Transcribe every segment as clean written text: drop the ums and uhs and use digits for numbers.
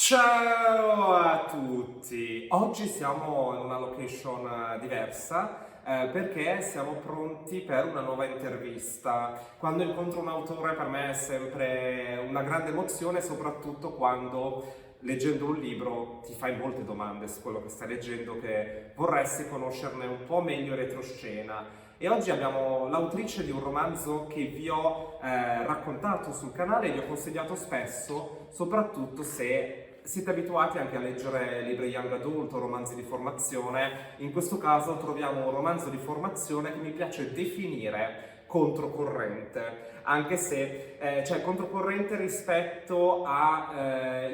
Ciao a tutti! Oggi siamo in una location diversa perché siamo pronti per una nuova intervista. Quando incontro un autore per me è sempre una grande emozione, soprattutto quando leggendo un libro ti fai molte domande su quello che stai leggendo, che vorresti conoscerne un po' meglio in retroscena. E oggi abbiamo l'autrice di un romanzo che vi ho raccontato sul canale e vi ho consigliato spesso, soprattutto se siete abituati anche a leggere libri young adult o romanzi di formazione. In questo caso troviamo un romanzo di formazione che mi piace definire controcorrente, anche se cioè controcorrente rispetto a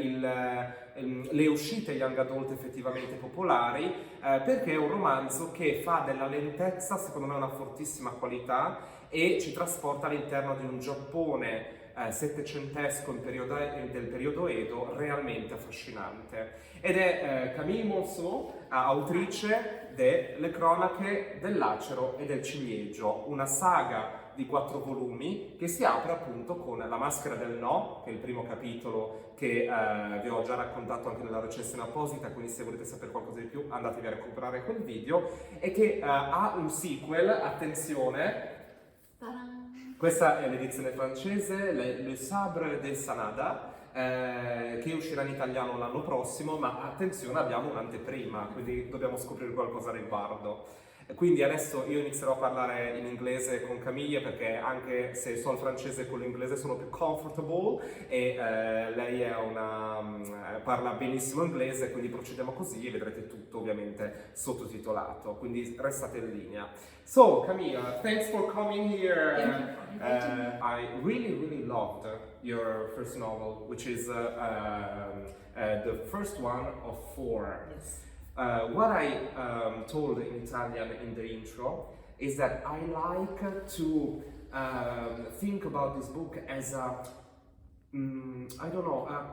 le uscite young adult effettivamente popolari, perché è un romanzo che fa della lentezza, secondo me, una fortissima qualità e ci trasporta all'interno di un Giappone settecentesco del periodo Edo realmente affascinante. Ed è Camille Monceau, autrice delle cronache del lacero e del ciliegio, una saga di 4 volumi che si apre appunto con La maschera del no, che è il primo capitolo che vi ho già raccontato anche nella recensione apposita, quindi se volete sapere qualcosa di più andatevi a recuperare quel video, e che ha un sequel, attenzione. Questa è l'edizione francese, Le Sabre del Sanada, che uscirà in italiano l'anno prossimo, ma attenzione, abbiamo un'anteprima, quindi dobbiamo scoprire qualcosa a riguardo. Quindi adesso io inizierò a parlare in inglese con Camille, perché anche se so il francese con l'inglese sono più comfortable e lei è parla benissimo inglese, quindi procediamo così e vedrete tutto ovviamente sottotitolato, quindi restate in linea. So Camille, thanks for coming here. Thank you for inviting me. I really loved your first novel, which is the first one of 4. Yes. What I told in Italian in the intro is that I like to think about this book as I don't know, a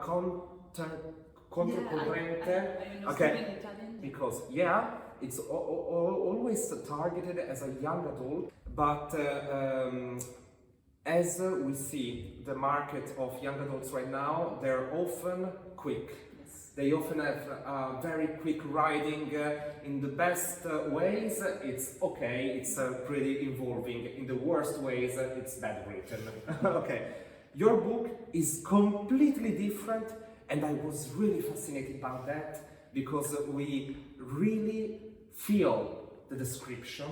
controcorrente. I understand in Italian. Because it's always targeted as a young adult, but as we see the market of young adults right now, they're often quick. Yes. They often have very quick writing. In the best ways, it's okay, it's pretty involving. In the worst ways, it's bad written. Okay, your book is completely different, and I was really fascinated by that because we really feel the description.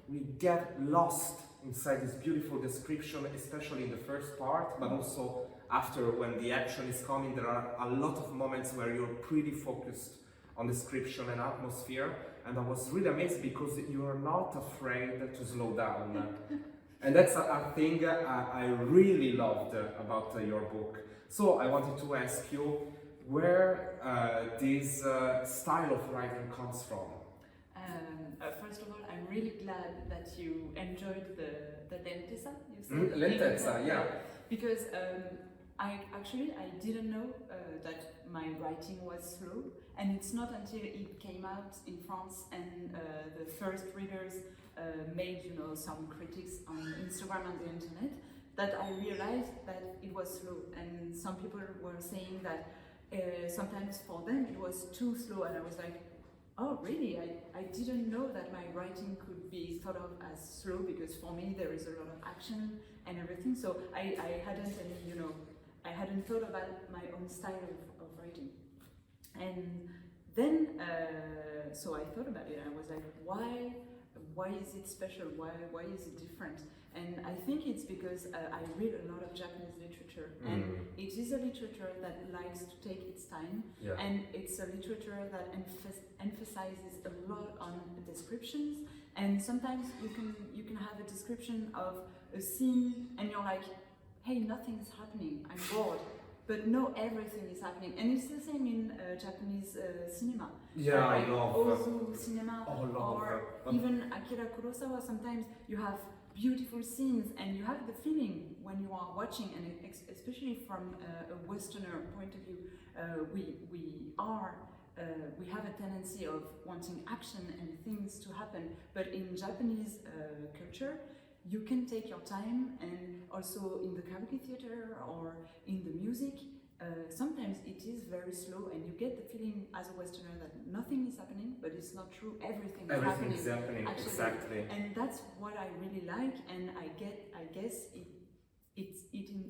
We get lost inside this beautiful description, especially in the first part, but also after, when the action is coming. There are a lot of moments where you're pretty focused on description and atmosphere, and I was really amazed because you're not afraid to slow down. And that's a thing I really loved about your book. So I wanted to ask you where this style of writing comes from. First of all, I'm really glad that you enjoyed the lentezza. You said Lentezza, yeah. Because I didn't know that my writing was slow, and it's not until it came out in France and the first readers made some critics on Instagram and the internet that I realized that it was slow. And some people were saying that sometimes for them it was too slow, and I was like, oh really, I didn't know that my writing could be thought of as slow, because for me there is a lot of action and everything, so I hadn't thought about my own style of writing. And then so I thought about it, and I was like, why is it special? Why is it different? And I think it's because I read a lot of Japanese literature, and it is a literature that likes to take its time, and it's a literature that emphasizes a lot on descriptions. And sometimes you can have a description of a scene, and you're like, hey, nothing is happening, I'm bored. But no, everything is happening, and it's the same in Japanese cinema. Yeah, I love Ozu cinema, love or even Akira Kurosawa. Sometimes you have beautiful scenes, and you have the feeling when you are watching, and especially from a Westerner point of view, we have a tendency of wanting action and things to happen. But in Japanese culture, you can take your time, and also in the kabuki theater or in the music, sometimes it is very slow, and you get the feeling as a Westerner that nothing is happening, but it's not true. Everything Everything is happening, actually. exactly. And that's what I really like, and I guess it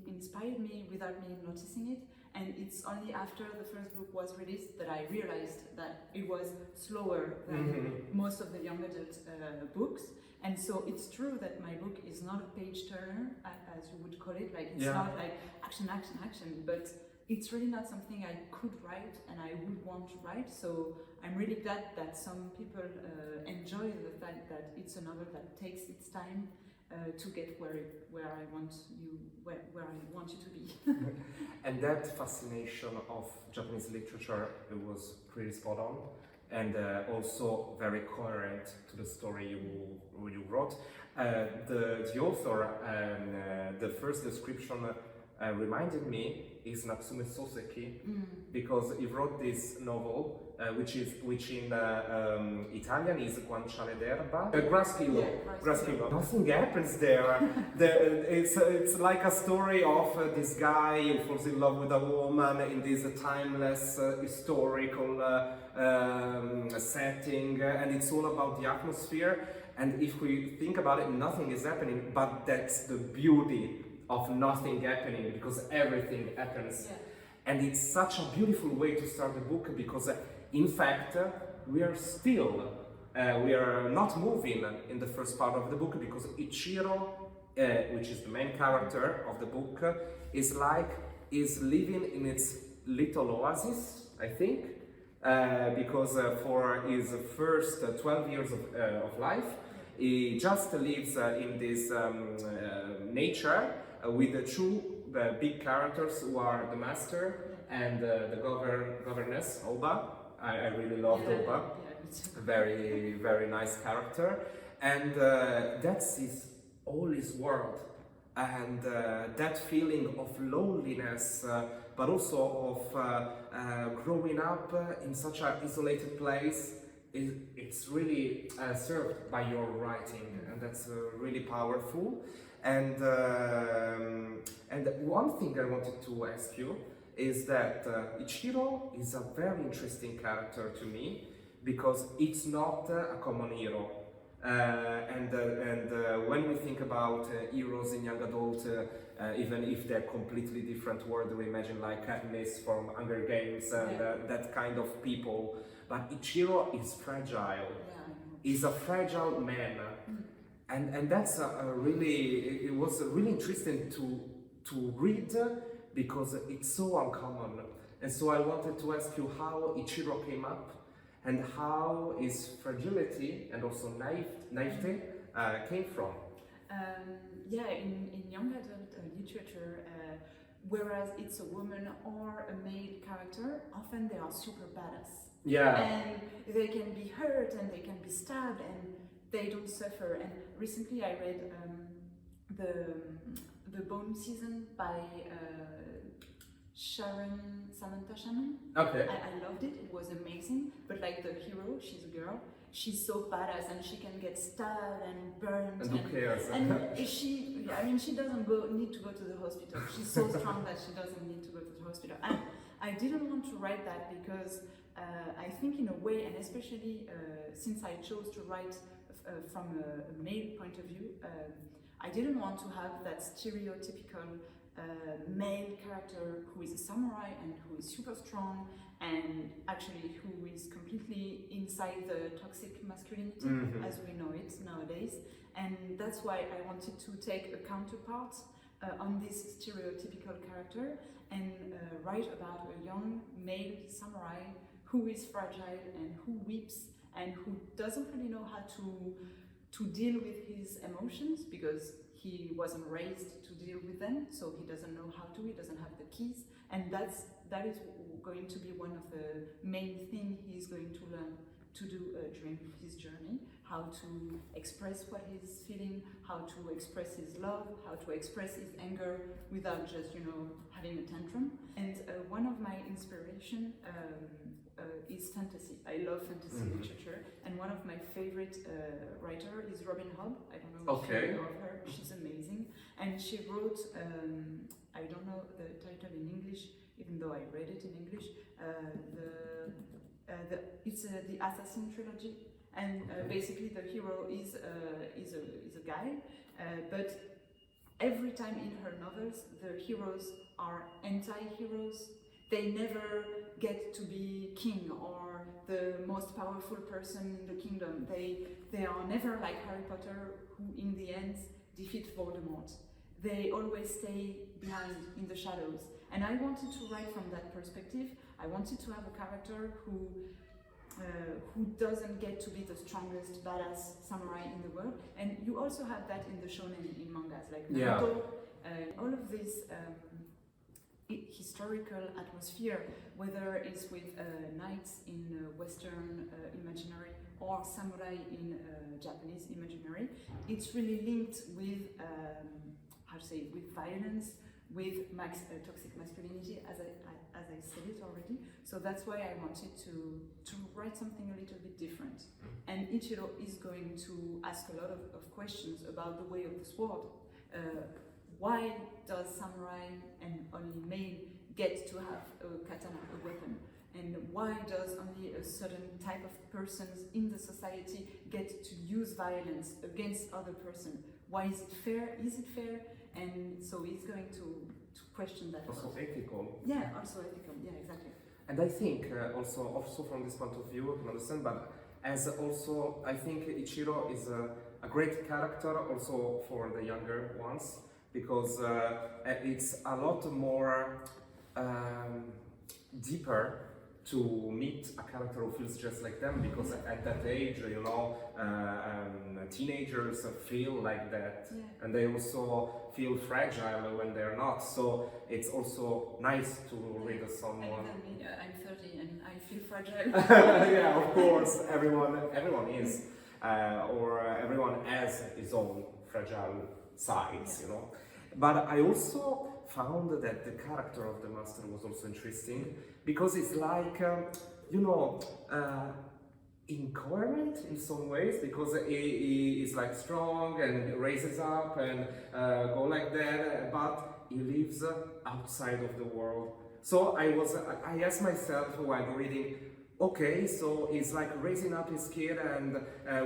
inspired me without me noticing it. And it's only after the first book was released that I realized that it was slower than most of the young adult books. And so it's true that my book is not a page turner, as you would call it. Like, it's not like action, action, action, but it's really not something I could write and I would want to write. So I'm really glad that some people enjoy the fact that it's a novel that takes its time to get where I want you to be. And that fascination of Japanese literature, it was pretty spot on, and also very coherent to the story you wrote. The author, the first description reminded me is Natsume Soseki, because he wrote this novel, which in Italian is Guanciale d'erba, Grasspillo. Grasspillo. Nothing happens there. It's like a story of this guy who falls in love with a woman in this timeless historical setting, and it's all about the atmosphere. And if we think about it, nothing is happening, but that's the beauty of nothing happening, because everything happens. Yeah. And it's such a beautiful way to start the book, because in fact we are not moving in the first part of the book, because Ichiro, which is the main character of the book, is living in its little oasis, I think, because for his first 12 years of life he just lives in this nature with the two big characters who are the master and the governess, Oba. I really loved Oba. Very, very nice character. And that's all his world. And that feeling of loneliness, but also of growing up in such an isolated place, it's really served by your writing, and that's really powerful. And one thing I wanted to ask you is that Ichiro is a very interesting character to me, because it's not a common hero. When we think about heroes in young adult, even if they're completely different world, we imagine like Katniss from Hunger Games and that kind of people. But Ichiro is fragile. He's a fragile man. And that's it was really interesting to read, because it's so uncommon. And so I wanted to ask you how Ichiro came up, and how his fragility and also naivety came from. In young adult literature, whereas it's a woman or a male character, often they are super badass. And they can be hurt and they can be stabbed and they don't suffer. And recently I read the Bone Season by Samantha Shannon. Okay. I loved it. It was amazing. But like the hero, she's a girl. She's so badass and she can get stabbed and burned. And who cares? And she doesn't need to go to the hospital. She's so strong that she doesn't need to go to the hospital. And I didn't want to write that because I think in a way, and especially since I chose to write from a male point of view, I didn't want to have that stereotypical male character who is a samurai and who is super strong and actually who is completely inside the toxic masculinity as we know it nowadays. And that's why I wanted to take a counterpart on this stereotypical character and write about a young male samurai who is fragile and who weeps and who doesn't really know how to deal with his emotions, because he wasn't raised to deal with them, so he doesn't know how to, he doesn't have the keys, and that is going to be one of the main things he's going to learn to do during his journey, how to express what he's feeling, how to express his love, how to express his anger without just, having a tantrum. And one of my inspiration is fantasy. I love fantasy literature, and one of my favorite writer is Robin Hobb. I don't know if you know of her. She's amazing, and she wrote, I don't know the title in English, even though I read it in English. It's the Assassin trilogy, and basically the hero is a guy, but every time in her novels the heroes are anti-heroes. They never get to be king or the most powerful person in the kingdom. They are never like Harry Potter, who in the end defeat Voldemort. They always stay behind in the shadows. And I wanted to write from that perspective. I wanted to have a character who doesn't get to be the strongest badass samurai in the world. And you also have that in the shonen, in mangas, like Naruto. All of this historical atmosphere, whether it's with knights in Western imaginary or samurai in Japanese imaginary, it's really linked with with violence, with toxic masculinity, as I said it already. So that's why I wanted to write something a little bit different. And Ichiro is going to ask a lot of questions about the way of the sword. Why does samurai and only male get to have a katana, a weapon? And why does only a certain type of persons in the society get to use violence against other person? Why is it fair? Is it fair? And so he's going to question that. Also ethical. Yeah, also ethical. Yeah, exactly. And I think also from this point of view, I can understand, but as also I think Ichiro is a great character also for the younger ones, because it's a lot more deeper to meet a character who feels just like them, because at that age, you know, teenagers feel like that, and they also feel fragile when they're not. So it's also nice to read someone. I'm 30 and I feel fragile. Yeah, of course, everyone is, or everyone has his own fragile sides, you know. But I also found that the character of the master was also interesting, because it's like, incoherent in some ways, because he is like strong and raises up and go like that, but he lives outside of the world. So I asked myself while reading, okay, so he's like raising up his kid and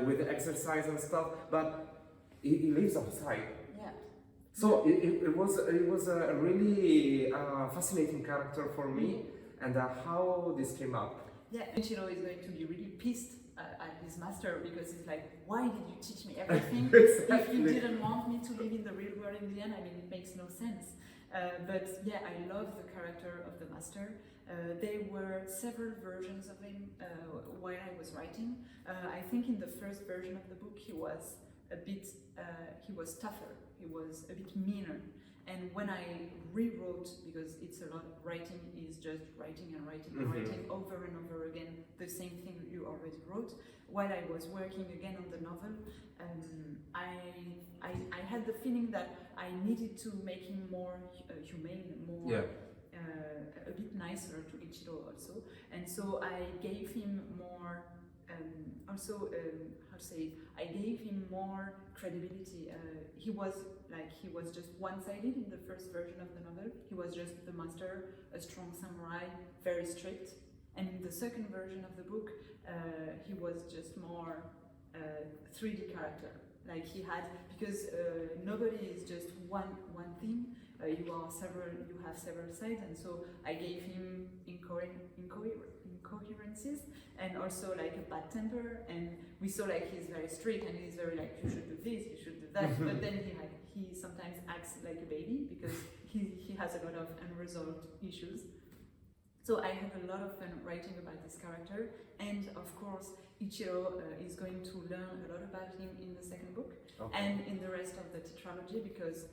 with exercise and stuff, but he lives outside. So it was a really fascinating character for me, and how this came up. Yeah, Ichiro is going to be really pissed at his master, because he's like, why did you teach me everything if you didn't want me to live in the real world in the end? I mean, it makes no sense. But yeah, I love the character of the master. There were several versions of him while I was writing. I think in the first version of the book he was a bit, he was tougher, he was a bit meaner. And when I rewrote, because it's a lot, writing is just writing and writing and writing over and over again the same thing you already wrote. While I was working again on the novel, I had the feeling that I needed to make him more humane, more a bit nicer to Ichiro also. And so I gave him more, I gave him more credibility. He was just one-sided in the first version of the novel. He was just the master, a strong samurai, very strict. And in the second version of the book, he was just more 3D character. Like he had, because nobody is just one thing. You have several sides, and so I gave him incoherences, and also like a bad temper. And we saw like he's very strict, and he's very like, you should do this, you should do that. But then he sometimes acts like a baby, because he has a lot of unresolved issues. So I had a lot of fun writing about this character, and of course Ichiro is going to learn a lot about him in the second book, and in the rest of the tetralogy, because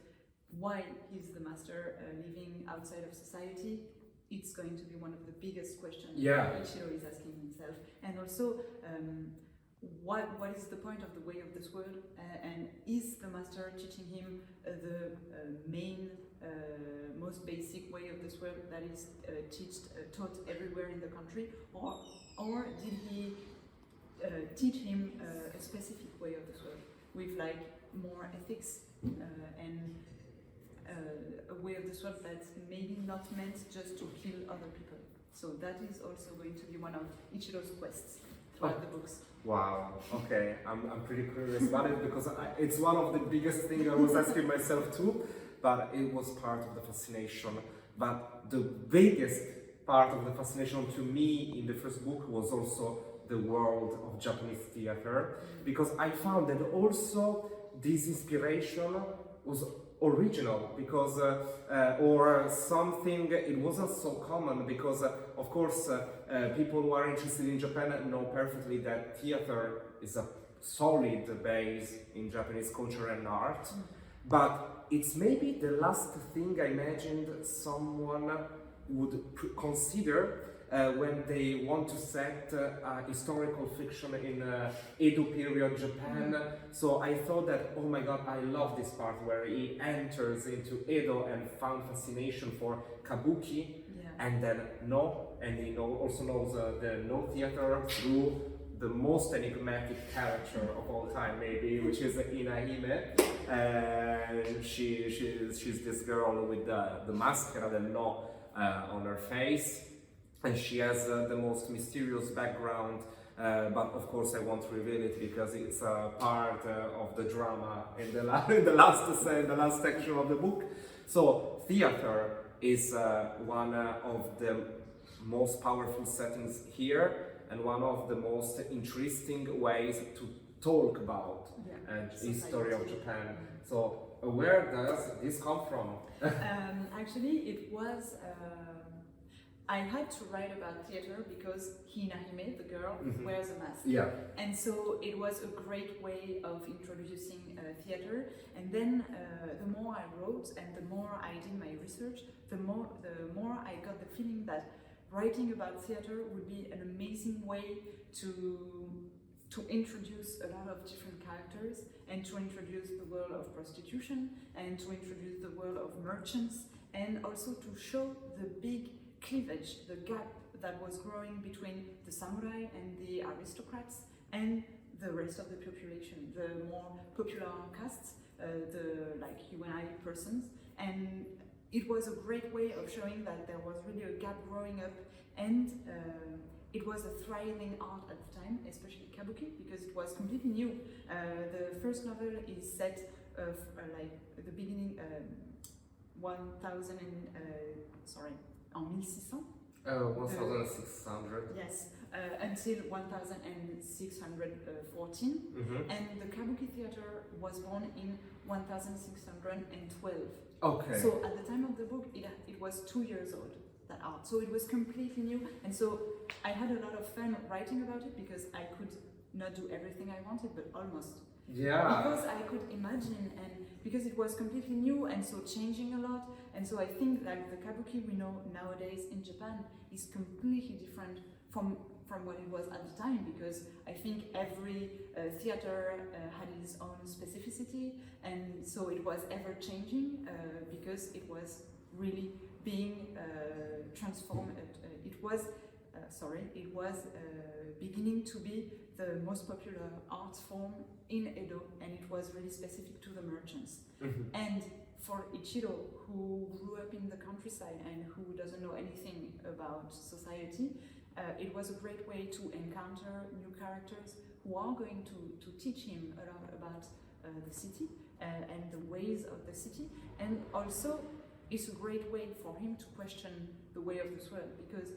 why he's the master living outside of society, it's going to be one of the biggest questions Ichiro is asking himself. And also, what is the point of the way of this world, and is the master teaching him the main, most basic way of this world that is taught everywhere in the country, or did he teach him a specific way of this world with like more ethics and a way of the sword that's maybe not meant just to kill other people. So that is also going to be one of Ichiro's quests throughout the books. Wow, okay, I'm pretty curious about it because it's one of the biggest things I was asking myself too, but it was part of the fascination. But the biggest part of the fascination to me in the first book was also the world of Japanese theater, because I found that also this inspiration was original, because or something, it wasn't so common, because of course people who are interested in Japan know perfectly that theater is a solid base in Japanese culture and art, but it's maybe the last thing I imagined someone would consider when they want to set historical fiction in Edo period Japan. So I thought that, oh my god, I love this part where he enters into Edo and found fascination for kabuki, and then he also knows the no theater through the most enigmatic character of all time, maybe, which is Inahime. She's this girl with the maskara del no on her face, and she has the most mysterious background, but of course I won't reveal it because it's part of the drama in the last section of the book. So theater is one of the most powerful settings here, and one of the most interesting ways to talk about history of Japan. So where does this come from? Actually, it was. I had to write about theater because Hinahime, the girl, wears a mask. Yeah. And so it was a great way of introducing theater. And then the more I wrote and the more I did my research, the more I got the feeling that writing about theater would be an amazing way to introduce a lot of different characters, and to introduce the world of prostitution, and to introduce the world of merchants, and also to show the big cleavage, the gap that was growing between the samurai and the aristocrats and the rest of the population, the more popular castes, the like you and I persons. And it was a great way of showing that there was really a gap growing up, and it was a thriving art at the time, especially kabuki, because it was completely new. The first novel is set of like at the beginning, 1600. Oh, 1600. Yes, until 1614. And the kabuki theater was born in 1612. Okay. So at the time of the book, it was 2 years old, that art. So it was completely new. And so I had a lot of fun writing about it, because I could not do everything I wanted, but almost. Yeah. Because I could imagine, and because it was completely new and so changing a lot. And so I think like the kabuki we know nowadays in Japan is completely different from what it was at the time, because I think every theater had its own specificity, and so it was ever changing, because it was really being transformed. It was beginning to be the most popular art form in Edo, and it was really specific to the merchants. And for Ichiro, who grew up in the countryside and who doesn't know anything about society, it was a great way to encounter new characters who are going to teach him a lot about the city and the ways of the city. And also, it's a great way for him to question the way of this world, because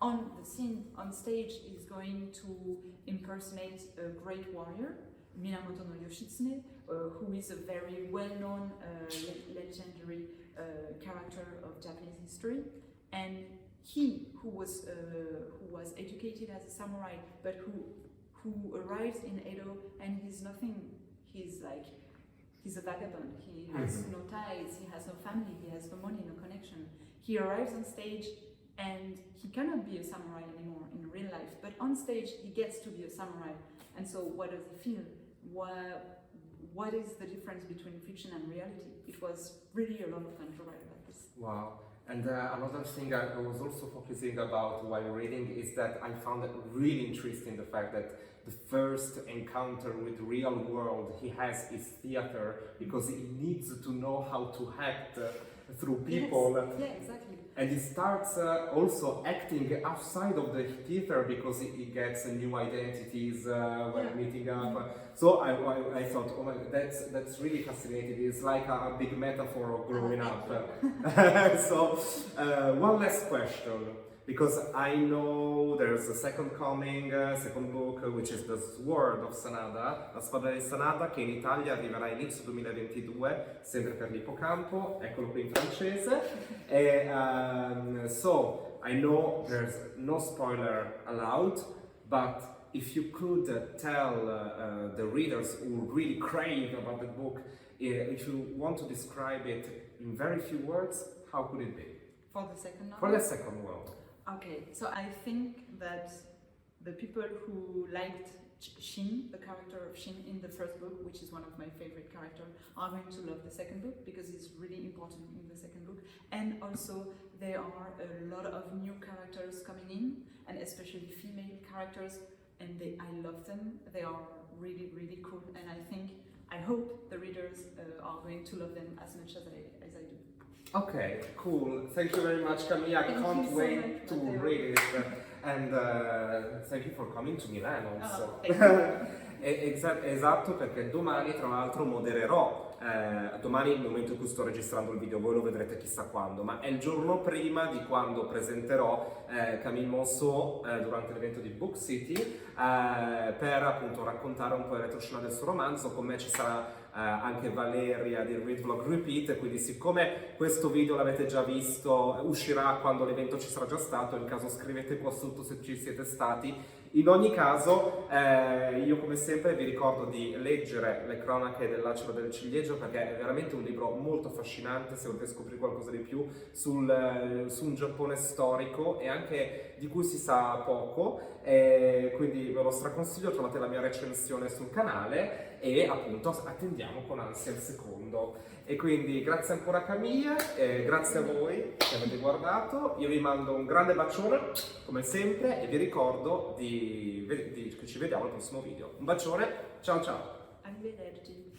on the scene, on stage, he's going to impersonate a great warrior, Minamoto no Yoshitsune, who is a very well-known, legendary character of Japanese history. And he, who was educated as a samurai, but who arrives in Edo, and he's nothing. He's a vagabond. He has no ties. He has no family. He has no money, no connection. He arrives on stage, and he cannot be a samurai anymore in real life. But on stage, he gets to be a samurai. And so, what does he feel? What is the difference between fiction and reality? It was really a lot of fun to write about this. Wow. And another thing I was also focusing about while reading is that I found it really interesting the fact that the first encounter with the real world he has is theater, because he needs to know how to act through people. Yes. Yeah, exactly. And he starts also acting outside of the theater because he gets new identities when meeting up. So I thought, oh my God, that's really fascinating. It's like a big metaphor of growing up. So one last question, because I know there's a second book, which is The Sword of Sanada, La Spada di Sanada, che in Italia arriverà inizio 2022, sempre per l'Ippocampo, eccolo qui in francese. So I know there's no spoiler allowed, but if you could tell the readers who really crave about the book, if you want to describe it in very few words, how could it be? For the second novel? For the second one. Okay, so I think that the people who liked Shin, the character of Shin in the first book, which is one of my favorite characters, are going to love the second book because it's really important in the second book. And also there are a lot of new characters coming in, and especially female characters, and I love them. They are really, really cool, and I hope the readers are going to love them as much as I do. Okay, cool. Thank you very much, Camilla. I can't wait to read it. And thank you for coming to Milan also. Esatto, perché domani tra l'altro modererò. Domani è il momento in cui sto registrando il video, voi lo vedrete chissà quando, ma è il giorno prima di quando presenterò Camille Monceau durante l'evento di Book City per appunto raccontare un po' il retroscena del suo romanzo. Con me ci sarà anche Valeria di Read Vlog Repeat, quindi siccome questo video l'avete già visto, uscirà quando l'evento ci sarà già stato, in caso scrivete qua sotto se ci siete stati. In ogni caso io come sempre vi ricordo di leggere Le cronache del lacero del ciliegio, perché è veramente un libro molto affascinante se volete scoprire qualcosa di più su un Giappone storico e anche di cui si sa poco, quindi ve lo straconsiglio. Trovate la mia recensione sul canale e appunto attendiamo con ansia il secondo. E quindi grazie ancora Camilla, grazie a voi che avete guardato, io vi mando un grande bacione come sempre e vi ricordo che ci vediamo al prossimo video. Un bacione, ciao ciao! Arrivederci!